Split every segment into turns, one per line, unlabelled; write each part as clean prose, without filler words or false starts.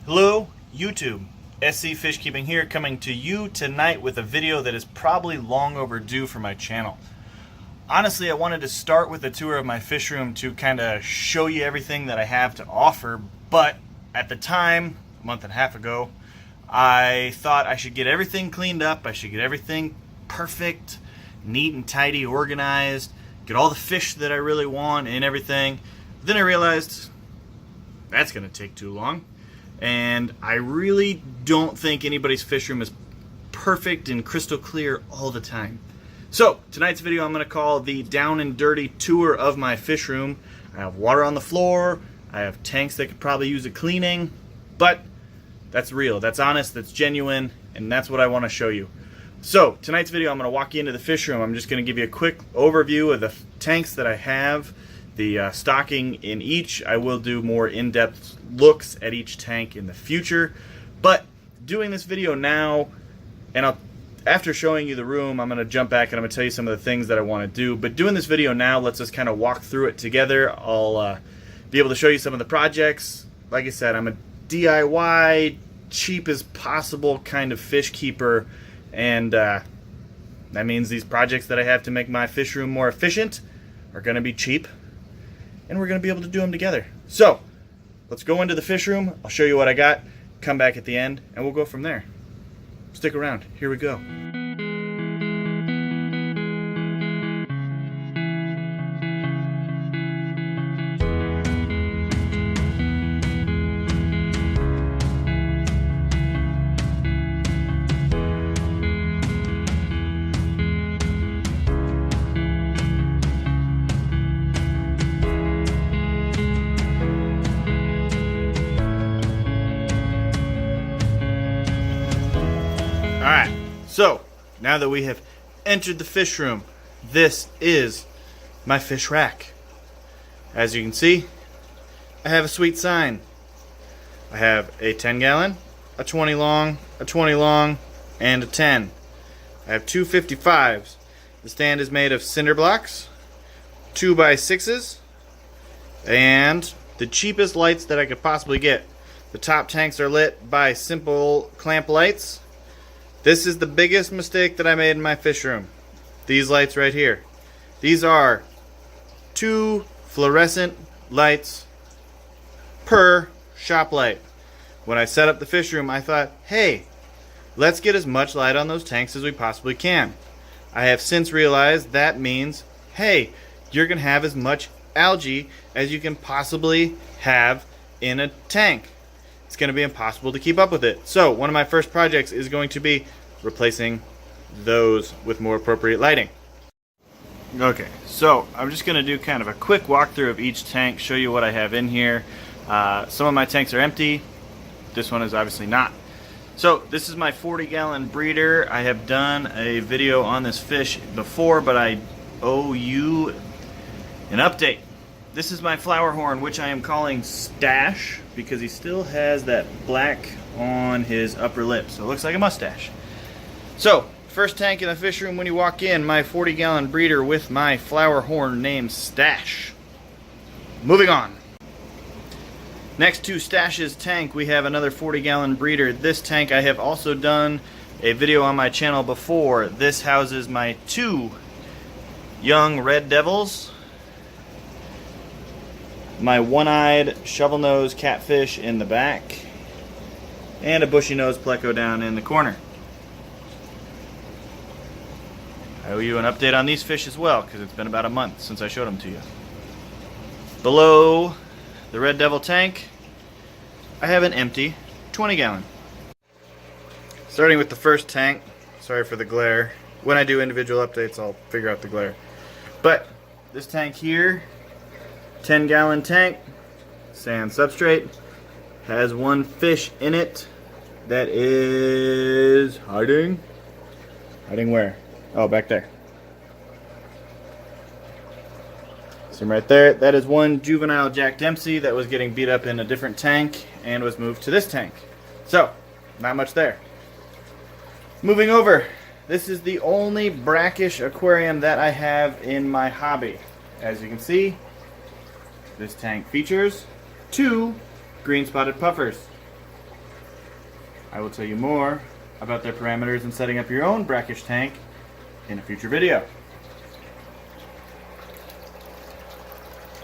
Hello YouTube, SC Fish Keeping here, coming to you tonight with a video that is probably long overdue for my channel. Honestly, I wanted to start with a tour of my fish room to kind of show you everything that I have to offer, but at the time, a month and a half ago, I thought I should get everything cleaned up, I should get everything perfect, neat and tidy, organized, get all the fish that I really want and everything. Then I realized that's going to take too long. And I really don't think anybody's fish room is perfect and crystal clear all the time. So tonight's video I'm going to call the down and dirty tour of my fish room. I have water on the floor, I have tanks that could probably use a cleaning, but that's real, that's honest, that's genuine, and that's what I want to show you. So tonight's video I'm going to walk you into the fish room. I'm just going to give you a quick overview of the tanks that I have, the stocking in each. I will do more in-depth looks at each tank in the future, but doing this video now, and after showing you the room, I'm going to jump back and I'm going to tell you some of the things that I want to do. But doing this video now lets us kind of walk through it together. I'll be able to show you some of the projects. Like I said, I'm a DIY, cheap as possible kind of fish keeper, and that means these projects that I have to make my fish room more efficient are going to be cheap, and we're going to be able to do them together. So let's go into the fish room. I'll show you what I got, come back at the end, and we'll go from there. Stick around. Here we go. Alright, so now that we have entered the fish room, this is my fish rack. As you can see, I have a sweet sign. I have a 10-gallon, a 20 long, a 20 long, and a 10. I have two 55s. The stand is made of cinder blocks, 2x6s, and the cheapest lights that I could possibly get. The top tanks are lit by simple clamp lights. This is the biggest mistake that I made in my fish room. These lights right here. These are 2 fluorescent lights per shop light. When I set up the fish room, I thought, hey, let's get as much light on those tanks as we possibly can. I have since realized that means, hey, you're going to have as much algae as you can possibly have in a tank. It's going to be impossible to keep up with it. So one of my first projects is going to be replacing those with more appropriate lighting. Okay, so I'm just going to do kind of a quick walkthrough of each tank, show you what I have in here. Some of my tanks are empty. This one is obviously not. So this is my 40-gallon breeder. I have done a video on this fish before, but I owe you an update. This is my flower horn, which I am calling Stash because he still has that black on his upper lip, so it looks like a mustache. So, first tank in the fish room when you walk in, my 40-gallon breeder with my flower horn named Stash. Moving on. Next to Stash's tank, we have another 40-gallon breeder. This tank I have also done a video on my channel before. This houses my 2 young red devils, my one-eyed shovel-nosed catfish in the back, and a bushy-nosed pleco down in the corner. I owe you an update on these fish as well, because it's been about a month since I showed them to you. Below the red devil tank, I have an empty 20-gallon. Starting with the first tank, sorry for the glare. When I do individual updates, I'll figure out the glare. But this tank here, 10-gallon tank, sand substrate, has 1 fish in it that is hiding. Hiding where? Oh, back there. See him right there. That is 1 juvenile Jack Dempsey that was getting beat up in a different tank and was moved to this tank. So, not much there. Moving over, this is the only brackish aquarium that I have in my hobby. As you can see, this tank features 2 green spotted puffers. I will tell you more about their parameters and setting up your own brackish tank in a future video.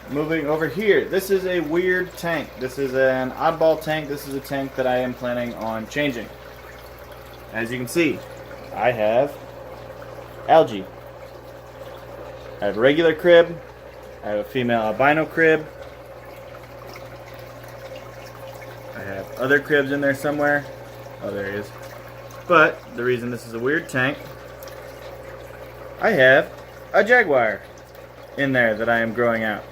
Moving over here, this is a weird tank. This is an oddball tank. This is a tank that I am planning on changing. As you can see, I have algae. I have a regular crib. I have a female albino crib. I have other cribs in there somewhere. Oh, there he is. But the reason this is a weird tank, I have a jaguar in there that I am growing out.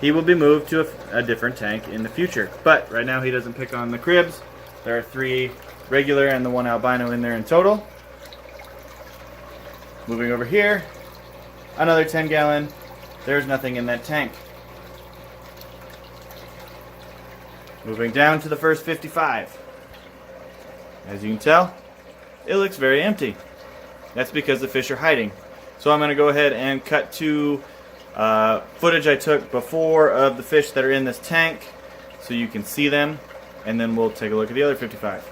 He will be moved to a different tank in the future, but right now he doesn't pick on the cribs. There are 3 regular and the 1 albino in there in total. Moving over here, another 10 gallon. There's nothing in that tank. Moving down to the first 55. As you can tell, it looks very empty. That's because the fish are hiding. So I'm going to go ahead and cut to footage I took before of the fish that are in this tank so you can see them, and then we'll take a look at the other 55.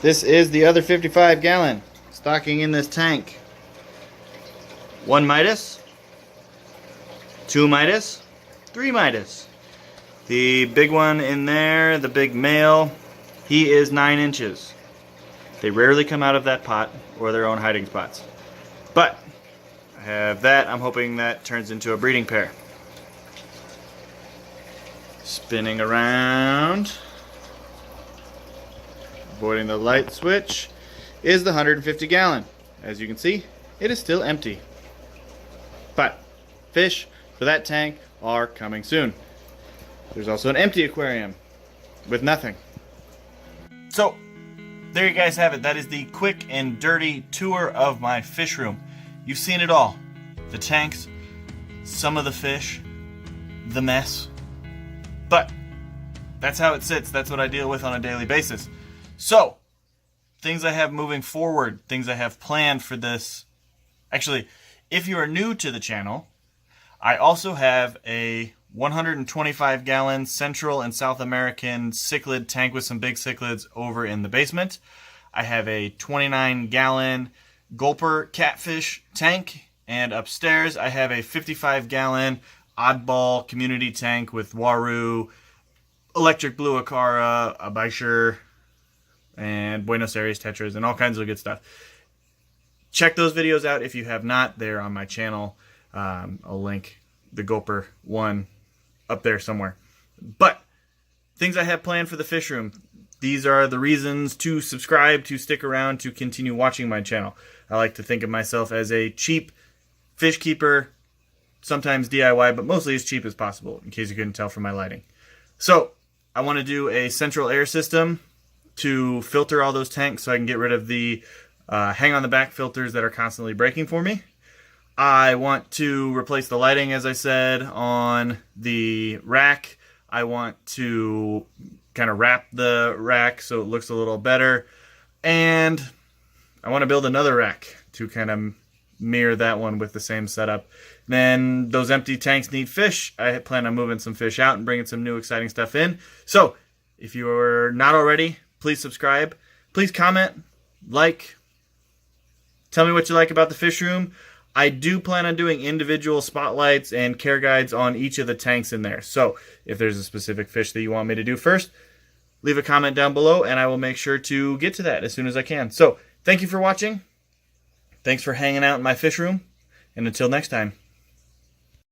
This is the other 55 gallon stocking in this tank. 1 Midas, 2 Midas, 3 Midas. The big one in there, the big male, he is 9 inches. They rarely come out of that pot or their own hiding spots. But I have that. I'm hoping that turns into a breeding pair. Spinning around. Avoiding the light switch is the 150 gallon. As you can see, it is still empty. But fish for that tank are coming soon. There's also an empty aquarium with nothing. So there you guys have it. That is the quick and dirty tour of my fish room. You've seen it all. The tanks, some of the fish, the mess. But that's how it sits. That's what I deal with on a daily basis. So, things I have moving forward, things I have planned for this. Actually, if you are new to the channel, I also have a 125 gallon Central and South American cichlid tank with some big cichlids over in the basement. I have a 29 gallon Gulper catfish tank, and upstairs I have a 55 gallon oddball community tank with waru, electric blue acara, a Bisher, and Buenos Aires tetras, and all kinds of good stuff. Check those videos out if you have not. They're on my channel. I'll link the Gulper one up there somewhere. But things I have planned for the fish room. These are the reasons to subscribe, to stick around, to continue watching my channel. I like to think of myself as a cheap fish keeper, sometimes DIY, but mostly as cheap as possible, in case you couldn't tell from my lighting. So I want to do a central air system to filter all those tanks so I can get rid of the hang on the back filters that are constantly breaking for me. I want to replace the lighting, as I said, on the rack. I want to kind of wrap the rack so it looks a little better. And I want to build another rack to kind of mirror that one with the same setup. Then those empty tanks need fish. I plan on moving some fish out and bringing some new exciting stuff in. So if you are not already, please subscribe. Please comment, like, tell me what you like about the fish room. I do plan on doing individual spotlights and care guides on each of the tanks in there. So if there's a specific fish that you want me to do first, leave a comment down below and I will make sure to get to that as soon as I can. So thank you for watching. Thanks for hanging out in my fish room. And until next time.